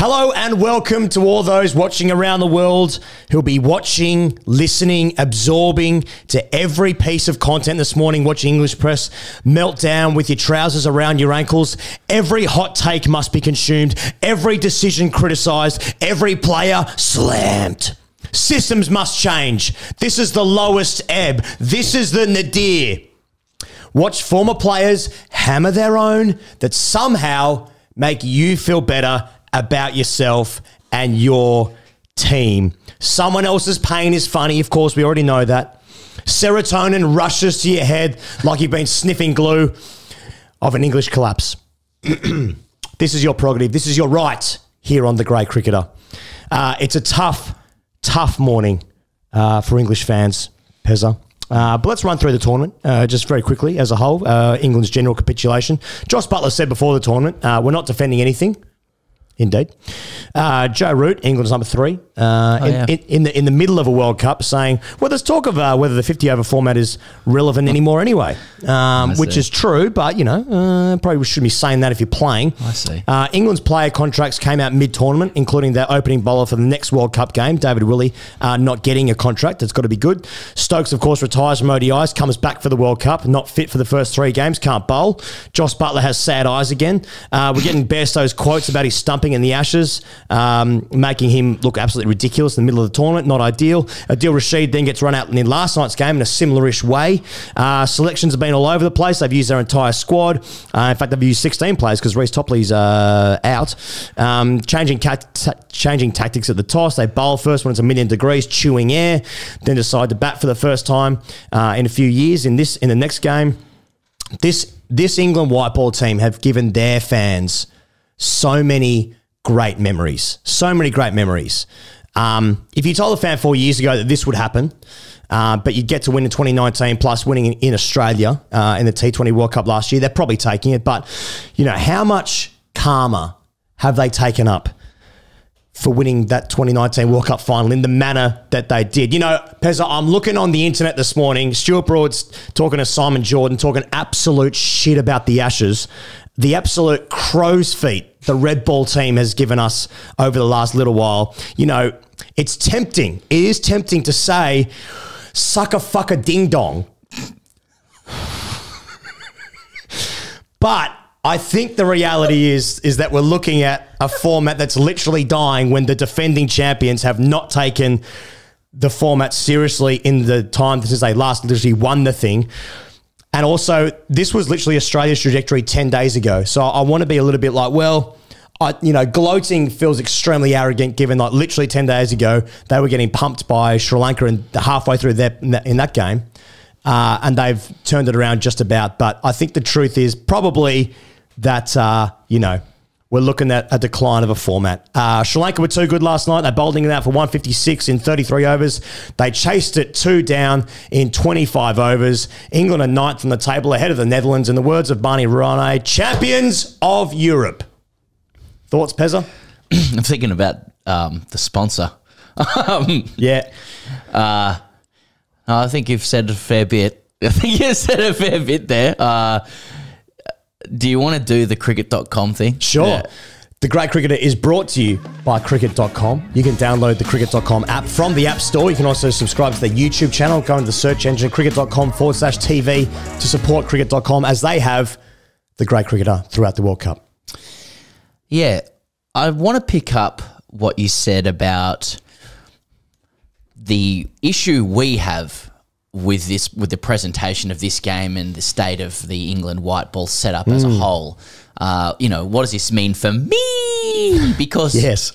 Hello and welcome to all those watching around the world who'll be watching, listening, absorbing to every piece of content this morning, watching English Press melt down with your trousers around your ankles. Every hot take must be consumed, every decision criticised, every player slammed. Systems must change. This is the lowest ebb. This is the nadir. Watch former players hammer their own that somehow make you feel better about yourself and your team. Someone else's pain is funny. Of course, we already know that. Serotonin rushes to your head like you've been sniffing glue of an English collapse. This is your prerogative. This is your right here on The Grey Cricketer. It's a tough morning for English fans, Pezza. But let's run through the tournament just very quickly as a whole. England's general capitulation. Josh Buttler said before the tournament, we're not defending anything. Indeed. Joe Root, England's number 3, in the middle of a World Cup, saying, well, there's talk of whether the 50-over format is relevant anymore anyway, which is true, but, you know, probably shouldn't be saying that if you're playing. I see. England's player contracts came out mid-tournament, including their opening bowler for the next World Cup game, David Willey, not getting a contract. That's got to be good. Stokes, of course, retires from ODIs, comes back for the World Cup, not fit for the first 3 games, can't bowl. Josh Buttler has sad eyes again. We're getting Bairstow's quotes about his stumping in the Ashes, making him look absolutely ridiculous in the middle of the tournament. Not ideal. Adil Rashid then gets run out in last night's game in a similar-ish way. Selections have been all over the place. They've used their entire squad. In fact, they've used 16 players because Reece Topley's out. Changing tactics at the toss. They bowl first when it's 1,000,000 degrees, chewing air, then decide to bat for the first time in a few years in the next game. This England white ball team have given their fans so many great memories. So many great memories. If you told a fan 4 years ago that this would happen, but you'd get to win in 2019 plus winning in Australia in the T20 World Cup last year, they're probably taking it. But, you know, how much karma have they taken up for winning that 2019 World Cup final in the manner that they did? You know, Pezza, I'm looking on the internet this morning. Stuart Broad's talking to Simon Jordan, talking absolute shit about the Ashes. The absolute crow's feet the red ball team has given us over the last little while. You know, it's tempting. It is tempting to say, suck a fuck a ding dong. But I think the reality is that we're looking at a format that's literally dying when the defending champions have not taken the format seriously in the time since they last literally won the thing. And also, this was literally Australia's trajectory 10 days ago. So I want to be a little bit like, well, gloating feels extremely arrogant given like literally 10 days ago, they were getting pumped by Sri Lanka and halfway through in that game. And they've turned it around just about. But I think the truth is probably that, we're looking at a decline of a format. Sri Lanka were too good last night. They bowled it out for 156 in 33 overs. They chased it 2 down in 25 overs. England are 9th on the table ahead of the Netherlands. In the words of Barney Rane, champions of Europe. Thoughts, Pezza? I'm thinking about the sponsor. Yeah. I think you've said a fair bit. There. Do you want to do the cricket.com thing? Sure. Yeah. The Grey Cricketer is brought to you by cricket.com. You can download the cricket.com app from the App Store. You can also subscribe to the YouTube channel. Go into the search engine, cricket.com/TV to support cricket.com as they have the Grey Cricketer throughout the World Cup. Yeah. I want to pick up what you said about the issue we have with the presentation of this game and the state of the England white ball setup as a whole. What does this mean for me? Because yes,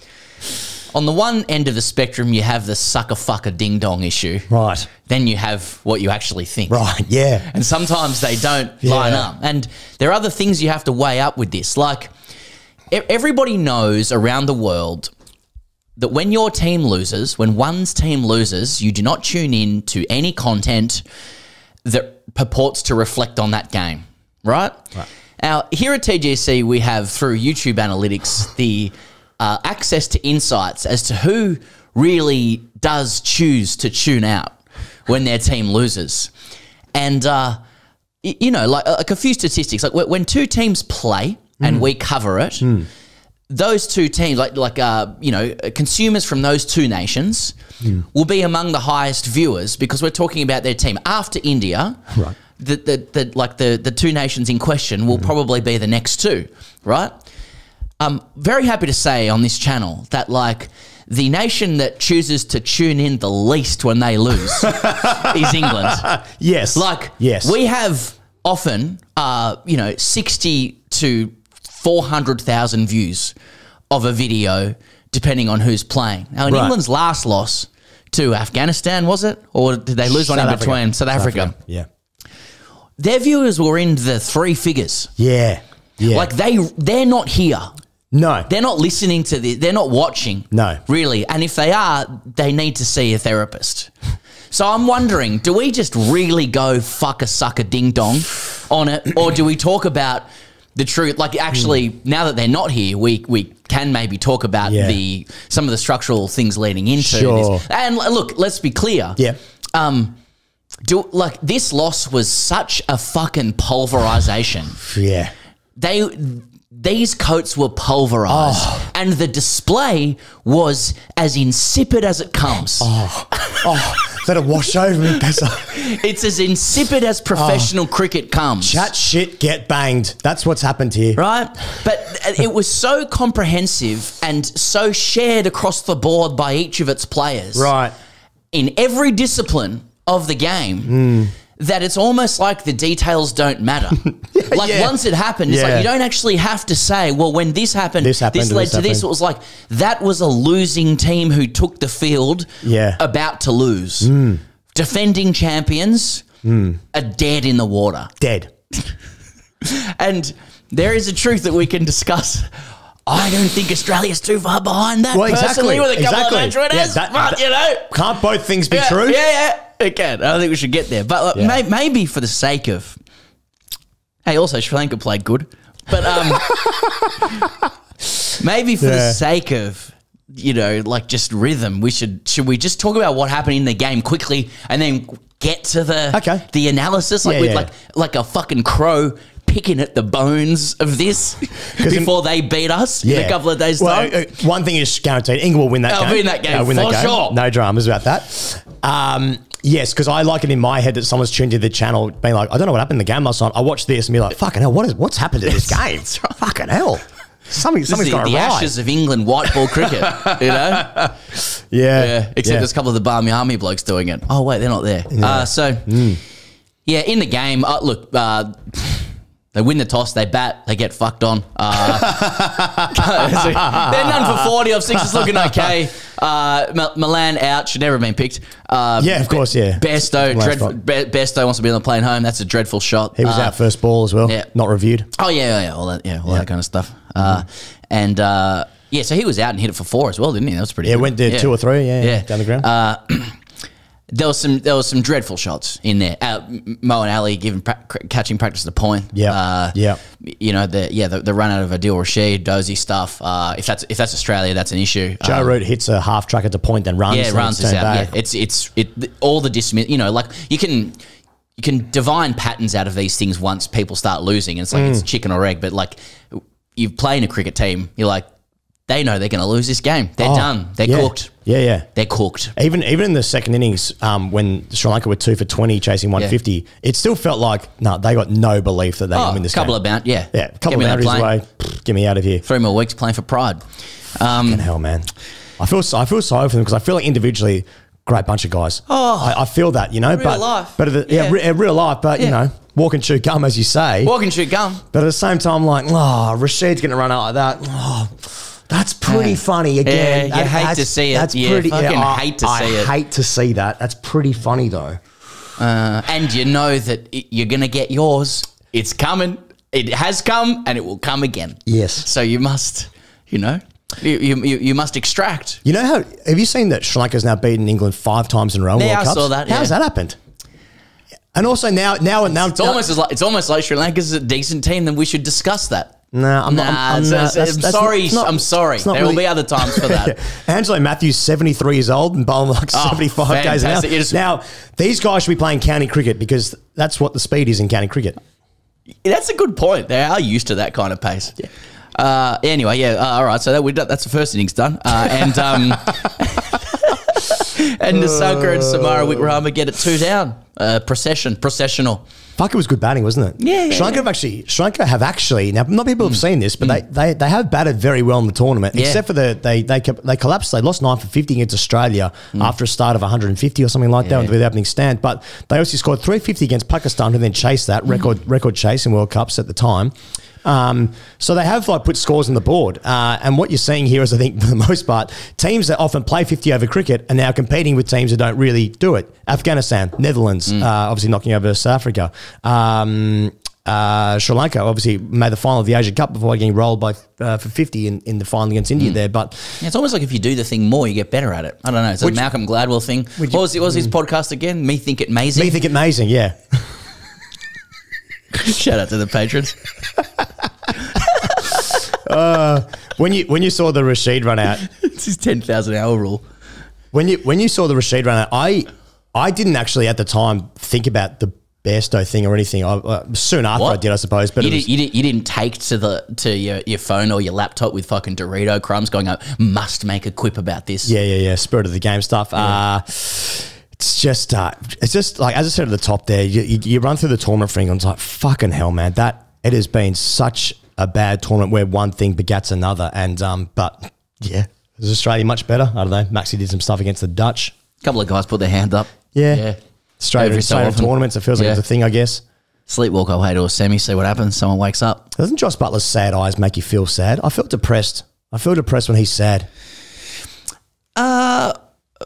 on the one end of the spectrum, you have the sucker fucker ding dong issue. Right. Then you have what you actually think. Right, yeah. And sometimes they don't line up. And there are other things you have to weigh up with this. Like, everybody knows around the world that when your team loses, when one's team loses, you do not tune in to any content that purports to reflect on that game, right? Now, here at TGC, we have, through YouTube analytics, the access to insights as to who really does choose to tune out when their team loses. And, like a few statistics, like when 2 teams play and we cover it, those two teams, consumers from those two nations will be among the highest viewers because we're talking about their team. After India, Right. the two nations in question will probably be the next two, right? I'm very happy to say on this channel that the nation that chooses to tune in the least when they lose is England. Yes. Yes. We have often, 60 to 400,000 views of a video, depending on who's playing. Now, in Right. England's last loss to Afghanistan, was it? Or did they lose one in between? South Africa. Yeah. Their viewers were in the three figures. Yeah. Yeah. Like, they're not here. no. They're not listening to this. They're not watching. No. Really. And if they are, they need to see a therapist. So I'm wondering, do we just really go fuck a sucker ding dong on it? Or do we talk about the truth? Like, actually, now that they're not here, we can maybe talk about Yeah. some of the structural things leading into Sure. this. And look, let's be clear. Yeah. This loss was such a fucking pulverization. Yeah. These coats were pulverized, and the display was as insipid as it comes. Let it wash over me, Pessa. It's as insipid as professional cricket comes. Chat shit, get banged. That's what's happened here. Right? But it was so comprehensive and so shared across the board by each of its players. Right. In every discipline of the game. That it's almost like the details don't matter. Once it happened, it's like you don't actually have to say, well, when this happened, this led to this. happened. It was like that was a losing team who took the field about to lose. Defending champions are dead in the water. Dead. And there is a truth that we can discuss. I don't think Australia's too far behind that. Well, personally, exactly. with a couple of match winners. But, Can't both things be true? Yeah, it can. I don't think we should get there. But maybe for the sake of... Hey, also, Sri Lanka played good. But maybe for the sake of, just rhythm, should we just talk about what happened in the game quickly and then get to the analysis? Like a fucking crow picking at the bones of this before they beat us in a couple of days' time. One thing is guaranteed, England will win that game. They'll win that game, for sure. No dramas about that. Yes, because I like it in my head that someone's tuned into the channel being like, I don't know what happened in the game last night. I watched this and be like, fucking hell, what's happened to this game? Fucking hell. Something's gone awry. The ashes of England white ball cricket, Yeah. Except there's a couple of the Barmy Army blokes doing it. Oh, wait, they're not there. In the game, look, they win the toss, they bat, they get fucked on. They're none for 40 off 6. It's looking okay. Milan out, should never have been picked. Of course, Bairstow wants to be on the plane home. That's a dreadful shot. He was out first ball as well, not reviewed. Oh, all that kind of stuff. So he was out and hit it for 4 as well, didn't he? That was pretty good. Went there 2 or 3, down the ground. There was some dreadful shots in there. Mo and Ali catching practice at the point. The run out of Adil Rashid, dozy stuff. If that's Australia, that's an issue. Joe Root hits a half track to point, then runs. Runs is out. Yeah, all the dismiss. You can divine patterns out of these things once people start losing. And it's like it's chicken or egg. But you play in a cricket team, you're like, they know they're going to lose this game. They're done. They're cooked. Yeah. They're cooked. Even in the second innings, when Sri Lanka were 2 for 20 chasing 150, it still felt like, they got no belief that they can win this game. A couple of boundaries away. Get me out of here. 3 more weeks playing for pride. Fucking hell, man. I feel sorry for them because I feel like individually, great bunch of guys. I feel that, real life. Real life, but, walk and chew gum, as you say. Walk and chew gum. But at the same time, Rashid's going to run out like that. That's pretty funny. Again, you hate to see it. That's pretty. I hate to see it. I hate to see that. That's pretty funny though. And you know that you're going to get yours. It's coming. It has come, and it will come again. Yes. So you must, you must extract. You know how? Have you seen that Sri Lanka's now beaten England 5 times in a row? Yeah, World Cups? I saw that. How's that happened? And also now it's almost like Sri Lanka's a decent team. Then we should discuss that. No, I'm sorry. I'm sorry. There will be other times for that. Angelo Matthews, 73 years old and bowling 75 days an hour. Now, these guys should be playing county cricket because that's what the speed is in county cricket. That's a good point. They are used to that kind of pace. Anyway, yeah. All right. So that's the first innings done. And Nasalka and Samara Wickrama get it 2 down. Processional. Fuck, it was good batting, wasn't it? Yeah. Sri Lanka have actually, now not people have seen this, but they have batted very well in the tournament, except for they collapsed. They lost 9 for 50 against Australia after a start of 150 or something like that with the opening stand. But they also scored 350 against Pakistan, who then chased that record chase in World Cups at the time. So they have put scores on the board. And what you're seeing here is, I think, for the most part, teams that often play 50 over cricket are now competing with teams that don't really do it. Afghanistan, Netherlands, obviously knocking over South Africa. Sri Lanka obviously made the final of the Asia Cup before getting rolled for 50 in the final against India there. But it's almost like if you do the thing more, you get better at it. I don't know. It's a Malcolm Gladwell thing. What was his podcast again? Me Think It Amazing? Me Think It Amazing, yeah. Shout out to the patrons. When you saw the Rashid run out, it's his 10,000 hour rule. When you saw the Rashid run out, I didn't actually at the time think about the Bairstow thing or anything. Soon after I did, I suppose. But you didn't take to your phone or your laptop with fucking Dorito crumbs going up. Must make a quip about this. Yeah. Spirit of the game stuff. Yeah. It's just like, as I said at the top there, you run through the tournament for England, it's like, fucking hell, man, it has been such a bad tournament where one thing begats another. And, but yeah, is Australia much better? I don't know. Maxi did some stuff against the Dutch. A couple of guys put their hand up. Yeah. Australia tournaments, it feels like it's a thing, I guess. Sleepwalk away to a semi, see what happens. Someone wakes up. Doesn't Josh Butler's sad eyes make you feel sad? I feel depressed. when he's sad.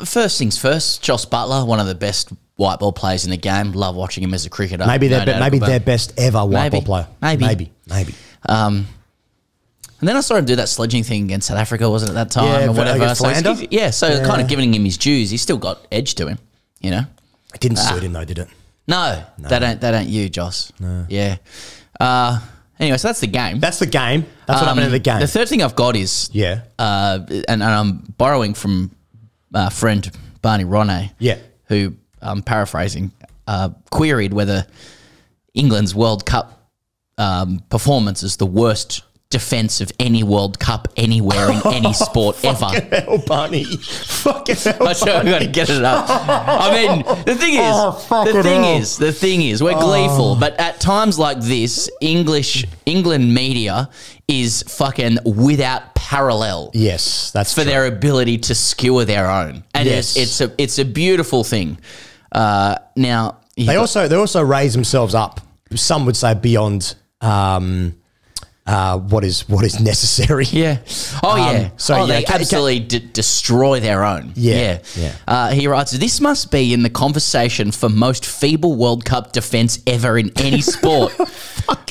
First things first, Josh Butler, one of the best white ball players in the game. Love watching him as a cricketer. Maybe their best ever white ball player. Maybe. And then I saw him do that sledging thing against South Africa, wasn't it, at that time? Yeah, or whatever. So kind of giving him his dues. He's still got edge to him, you know? It didn't suit him though, did it? No. That ain't you, Joss. No. Yeah. Anyway, so that's the game. That's what happened in the game. The third thing I've got is... Yeah. And I'm borrowing from friend Barney Ronay. Yeah. Who, I'm paraphrasing, queried whether England's World Cup performance is the worst defense of any World Cup anywhere in any sport ever. Fucking hell, Barney. Fucking hell, Barney. I'm sure I've got to get it up. I mean, the thing is, we're gleeful, but at times like this, England media is fucking without parallel. Yes, that's for true. Their ability to skewer their own, and yes. it's a beautiful thing. Now they also raise themselves up. Some would say beyond. What is necessary? Yeah. They absolutely destroy their own. Yeah. He writes, "This must be in the conversation for most feeble World Cup defense ever in any sport.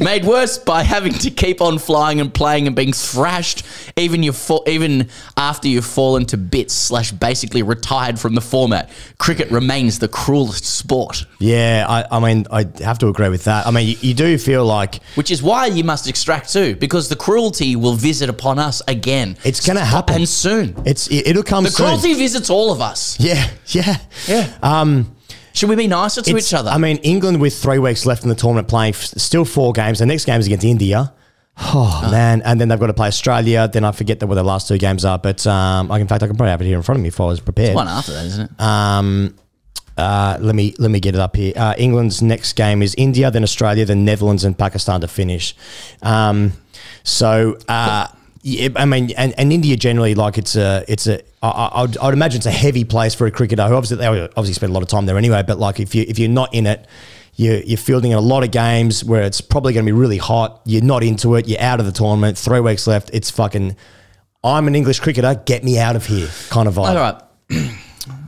Made worse by having to keep on flying and playing and being thrashed even after you've fallen to bits / basically retired from the format. Cricket remains the cruelest sport." Yeah, I mean, I have to agree with that. I mean, you do feel like... Which is why you must extract too, because the cruelty will visit upon us again. It's going to happen. And soon. It'll come soon. The cruelty visits all of us. Yeah. Should we be nicer to each other? I mean, England with 3 weeks left in the tournament playing still 4 games. The next game is against India. Oh, man. And then they've got to play Australia. Then I forget what their last 2 games are. But in fact, I can probably have it here in front of me if I was prepared. It's one after that, isn't it? Let me get it up here. England's next game is India, then Australia, then Netherlands and Pakistan to finish. Yeah, I mean, and India generally, like I'd imagine it's a heavy place for a cricketer who obviously spend a lot of time there anyway. But like if you're not in it, you're fielding in a lot of games where it's probably going to be really hot. You're not into it. You're out of the tournament. 3 weeks left. It's fucking. I'm an English cricketer. Get me out of here, kind of vibe. All right.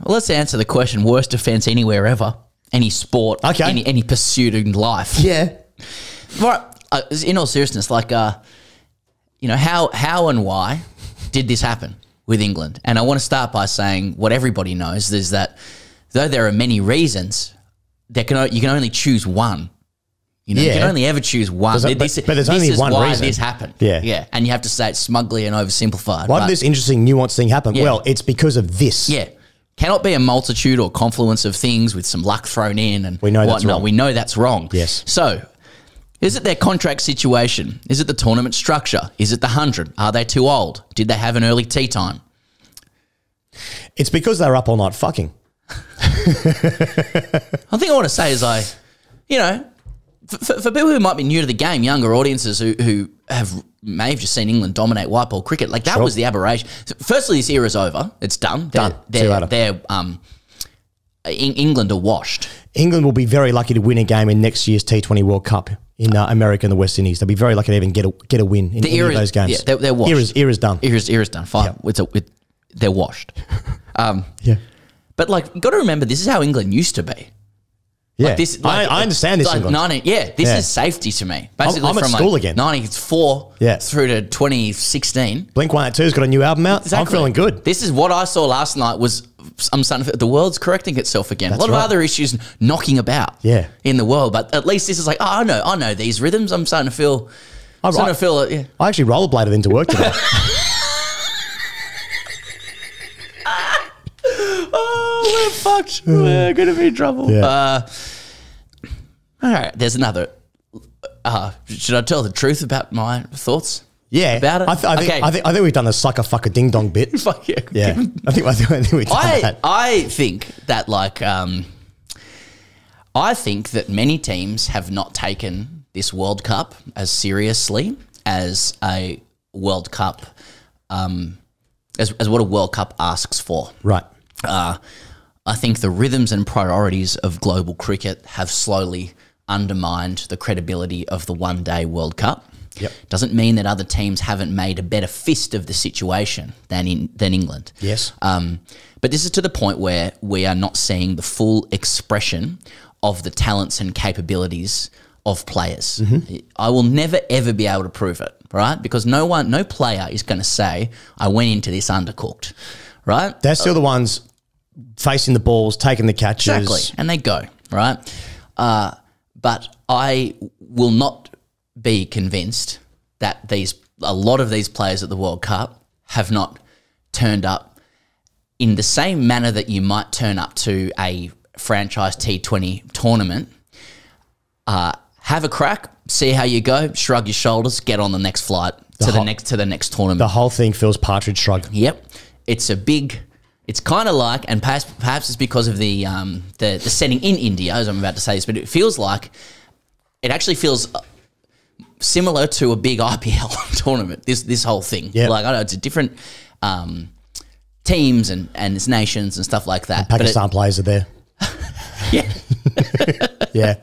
Well, let's answer the question: worst defense anywhere ever, any sport, any pursuit in life. Yeah. Right. In all seriousness, like, how and why did this happen with England? And I want to start by saying what everybody knows is that though there are many reasons, you can only choose one. You can only ever choose one. But there's only one why reason. This happened. Yeah. And you have to say it smugly and oversimplified. Why did this interesting, nuanced thing happen? Yeah. Well, it's because of this. Yeah. Cannot be a multitude or confluence of things with some luck thrown in and we know whatnot. that's wrong. We know that's wrong. Yes. So Is it their contract situation? Is it the tournament structure? Is it the 100? Are they too old? Did they have an early tea time? It's because they're up all night fucking. I think I want to say is for people who might be new to the game, younger audiences who may have just seen England dominate white ball cricket, like that was the aberration. So firstly, this era's over. It's done. England are washed. England will be very lucky to win a game in next year's T20 World Cup in America and the West Indies. They'll be very lucky to even get a win in any of those games. Yeah, they're washed. Era's done. Era's done. Fine. Yep. They're washed. Yeah. But like, you've got to remember, this is how England used to be. Yeah, like this, I understand this. Like England. this is safety to me. Basically, I'm at from school again. 94 through to 2016. Blink-182's got a new album out. Exactly. I'm feeling good. This is what I saw last night. I'm starting to feel the world's correcting itself again. That's a lot of other issues knocking about. Yeah. In the world, but at least this is like, I know these rhythms. I'm starting to feel. I actually rollerbladed into work today. We're fucked. We're going to be in trouble. Yeah. All right, there's another. Should I tell the truth about my thoughts? Yeah, about it. I think we've done the sucker fucker ding dong bit. Fuck yeah. Yeah, I think we've done that. I think that I think that many teams have not taken this World Cup as seriously as a World Cup, as what a World Cup asks for. Right. I think the rhythms and priorities of global cricket have slowly undermined the credibility of the one-day World Cup. Yep. Doesn't mean that other teams haven't made a better fist of the situation than England. Yes. But this is to the point where we are not seeing the full expression of the talents and capabilities of players. Mm-hmm. I will never ever be able to prove it, right? Because no player is going to say, I went into this undercooked, right? They're still the ones facing the balls, taking the catches. Exactly, and they go, right? But I will not be convinced that a lot of these players at the World Cup have not turned up in the same manner that you might turn up to a franchise T20 tournament. Have a crack, see how you go, shrug your shoulders, get on the next flight to the next tournament. The whole thing feels partridge shrug. Yep, it's kind of like, and perhaps it's because of the setting in India, as I'm about to say this, but it actually feels similar to a big IPL tournament. This whole thing, yep. Like I know it's a different teams and it's nations and stuff like that. And Pakistan players are there. Yeah, yeah.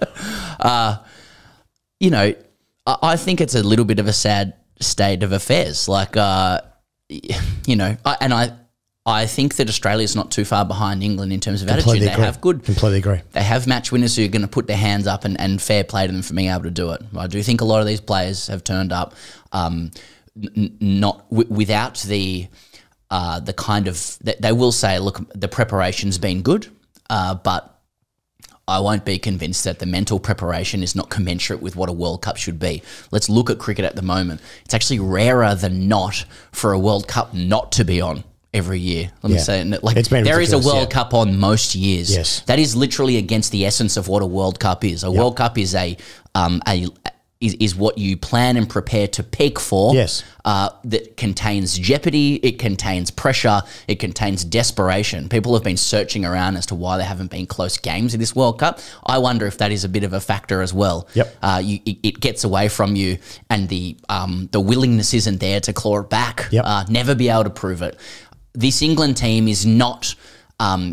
I think it's a little bit of a sad state of affairs. Like, I think that Australia's not too far behind England in terms of attitude. They have good. Completely agree. They have match winners who are going to put their hands up and fair play to them for being able to do it. I do think a lot of these players have turned up, not without the kind of they will say, look, the preparation's been good, but I won't be convinced that the mental preparation is not commensurate with what a World Cup should be. Let's look at cricket at the moment. It's actually rarer than not for a World Cup not to be on every year. Let me say it. Like, there is a World Cup on most years. Yes. That is literally against the essence of what a World Cup is. A World Cup is is what you plan and prepare to peak for. Yes. That contains jeopardy, it contains pressure, it contains desperation. People have been searching around as to why there haven't been close games in this World Cup. I wonder if that is a bit of a factor as well. Yep. It gets away from you, and the willingness isn't there to claw it back. Yep. Never be able to prove it. This England team is not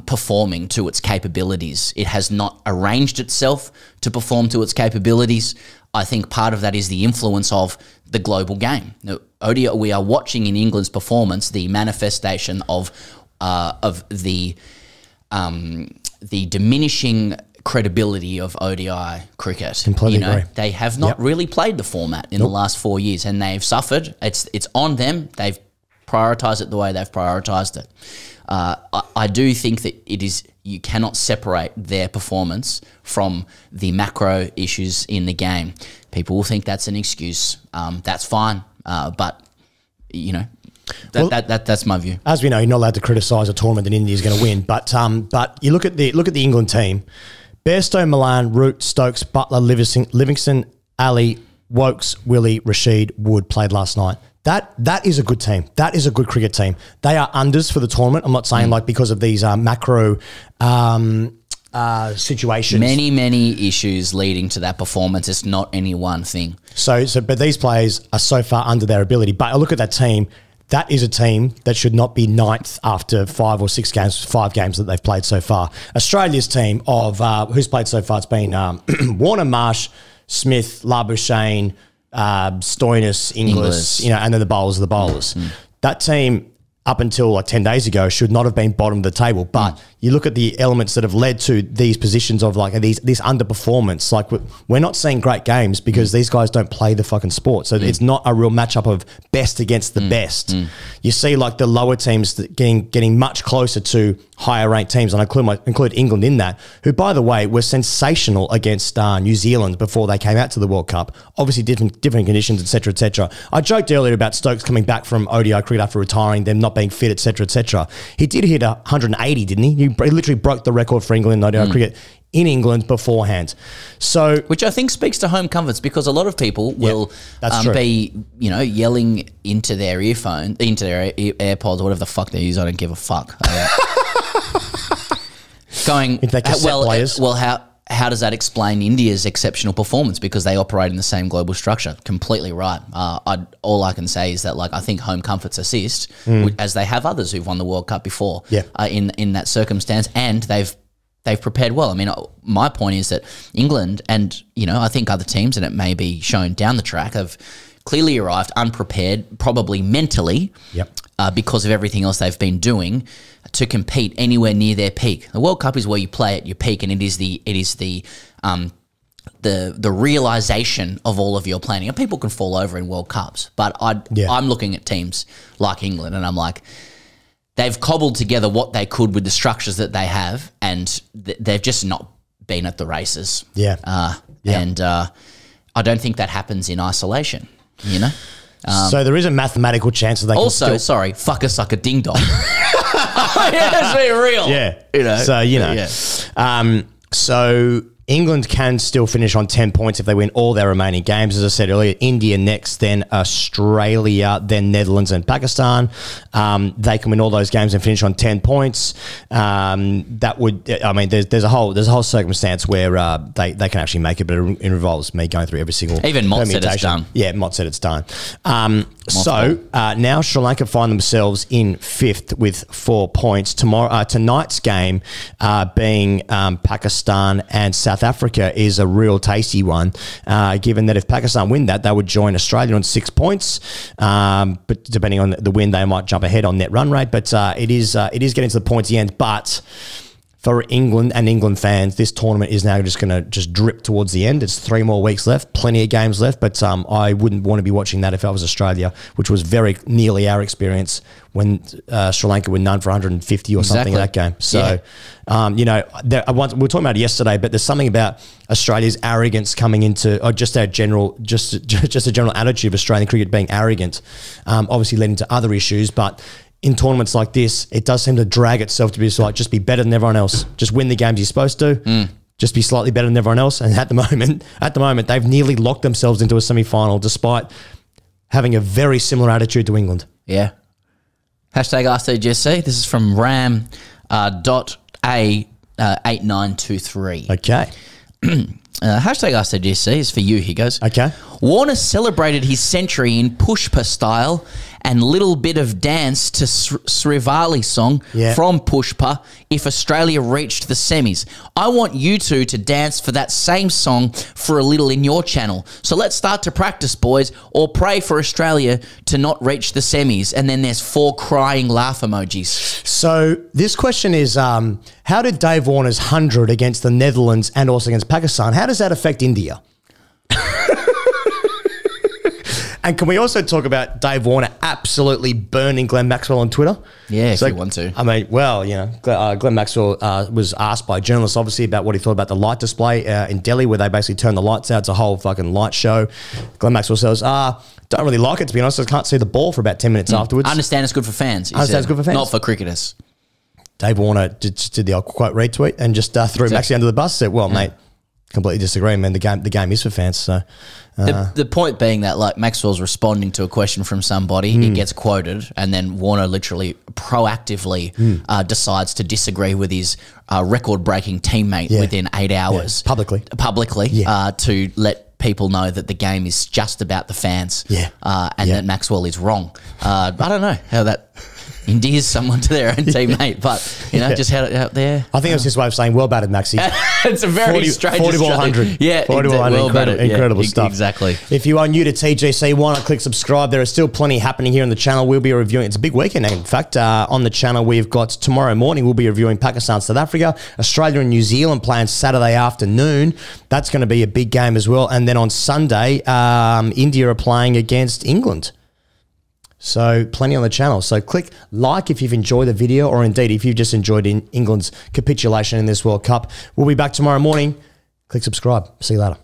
performing to its capabilities. It has not arranged itself to perform to its capabilities. I think part of that is the influence of the global game. Now, we are watching in England's performance the manifestation of the diminishing credibility of ODI cricket. Completely agree. They have not really played the format in the last 4 years, and they've suffered. It's on them. They've prioritised it the way they've prioritised it. I do think that you cannot separate their performance from the macro issues in the game. People will think that's an excuse. That's fine, but that's my view. As we know, you're not allowed to criticise a tournament that India's going to win. But you look at the England team: Bairstow, Malan, Root, Stokes, Butler, Livingston, Ali, Wokes, Willie, Rashid, Wood played last night. That is a good team. That is a good cricket team. They are unders for the tournament. I'm not saying like because of these macro situations. Many issues leading to that performance. It's not any one thing. But these players are so far under their ability. But I look at that team. That is a team that should not be ninth after 5 games that they've played so far. Australia's team of who's played so far, it's been Warner, Marsh, Smith, Labuschagne, Stoinis, Inglis, and then the bowlers are the bowlers. That team up until like 10 days ago should not have been bottom of the table. But you look at the elements that have led to these positions of like this underperformance. Like we're not seeing great games because these guys don't play the fucking sport. So it's not a real matchup of best against the best. You see like the lower teams that getting much closer to higher ranked teams, and I include England in that, who by the way were sensational against New Zealand before they came out to the World Cup. Obviously different conditions, etc., etc. I joked earlier about Stokes coming back from ODI cricket after retiring, them not being fit, etc., etc. He did hit 180, didn't he? He literally broke the record for England in ODI cricket in England beforehand. So, which I think speaks to home comforts, because a lot of people will be, yelling into their earphone, into their AirPods, or whatever the fuck they use. I don't give a fuck. Going, how does that explain India's exceptional performance? Because they operate in the same global structure. Completely right. All I can say is that, like, I think home comforts assist, as they have others who've won the World Cup before. In that circumstance, and they've prepared well. I mean, my point is that England and, I think other teams, and it may be shown down the track, have clearly arrived unprepared, probably mentally, because of everything else they've been doing to compete anywhere near their peak. The World Cup is where you play at your peak, and it is the realization of all of your planning. And people can fall over in World Cups, but I'm looking at teams like England, and I'm like, they've cobbled together what they could with the structures that they have, and they've just not been at the races. And I don't think that happens in isolation, so there is a mathematical chance that they also, can sorry, fucker sucker ding dong. Let's be real. So England can still finish on 10 points if they win all their remaining games. As I said earlier, India next, then Australia, then Netherlands and Pakistan. They can win all those games and finish on 10 points. That would, there's a whole circumstance where they can actually make it, but it involves me going through every single Even Mott said it's done. Yeah, Mott said it's done. Now Sri Lanka find themselves in 5th with 4 points. Tonight's game being Pakistan and South Africa is a real tasty one, given that if Pakistan win that, they would join Australia on 6 points. But depending on the win, they might jump ahead on net run rate. But it is getting to the pointy end. But for England and England fans, this tournament is now just going to drip towards the end. It's 3 more weeks left, plenty of games left, but I wouldn't want to be watching that if I was Australia, which was very nearly our experience when Sri Lanka were none for 150 or something in that game. So, we were talking about it yesterday, but there's something about Australia's arrogance coming into, or just our general, just a general attitude of Australian cricket being arrogant, obviously leading to other issues, but in tournaments like this, it does seem to drag itself to be just be better than everyone else. Just win the games you're supposed to. Just be slightly better than everyone else. And at the moment, they've nearly locked themselves into a semi-final despite having a very similar attitude to England. Yeah. Hashtag AskDJC. This is from Ram .A8923. Okay. Hashtag AskDJC is for you, he goes. Okay. Warner celebrated his century in Pushpa style and little bit of dance to Srivali song from Pushpa if Australia reached the semis. I want you two to dance for that same song for a little in your channel. So let's start to practice, boys, or pray for Australia to not reach the semis. And then there's 4 crying laugh emojis. So this question is, how did Dave Warner's 100 against the Netherlands and also against Pakistan, how does that affect India? And can we also talk about Dave Warner absolutely burning Glenn Maxwell on Twitter? Yeah, if you want to. I mean, well, Glenn Maxwell was asked by journalists, obviously, about what he thought about the light display in Delhi, where they basically turned the lights out. It's a whole fucking light show. Glenn Maxwell says, don't really like it, to be honest. I can't see the ball for about 10 minutes afterwards. I understand it's good for fans. I understand it's good for fans. Not for cricketers. Dave Warner did the quote retweet and just threw Maxie under the bus. Said, well, mate, completely disagree, man. The game is for fans. So the point being that like Maxwell's responding to a question from somebody, it gets quoted, and then Warner literally proactively decides to disagree with his record-breaking teammate within 8 hours publicly, to let people know that the game is just about the fans, and that Maxwell is wrong. I don't know how that endears someone to their own teammate, but just had it out there. I think it was his way of saying, "Well batted, Maxi." It's a very strange 40 ball 100. Yeah, 40 ball 100. Incredible stuff. Exactly. If you are new to TGC, why not click subscribe? There is still plenty happening here on the channel. We'll be reviewing. It's a big weekend, in fact. On the channel, we've got tomorrow morning. We'll be reviewing Pakistan, South Africa, Australia, and New Zealand playing Saturday afternoon. That's going to be a big game as well. And then on Sunday, India are playing against England. So plenty on the channel. So click like if you've enjoyed the video, or indeed if you've just enjoyed England's capitulation in this World Cup. We'll be back tomorrow morning. Click subscribe. See you later.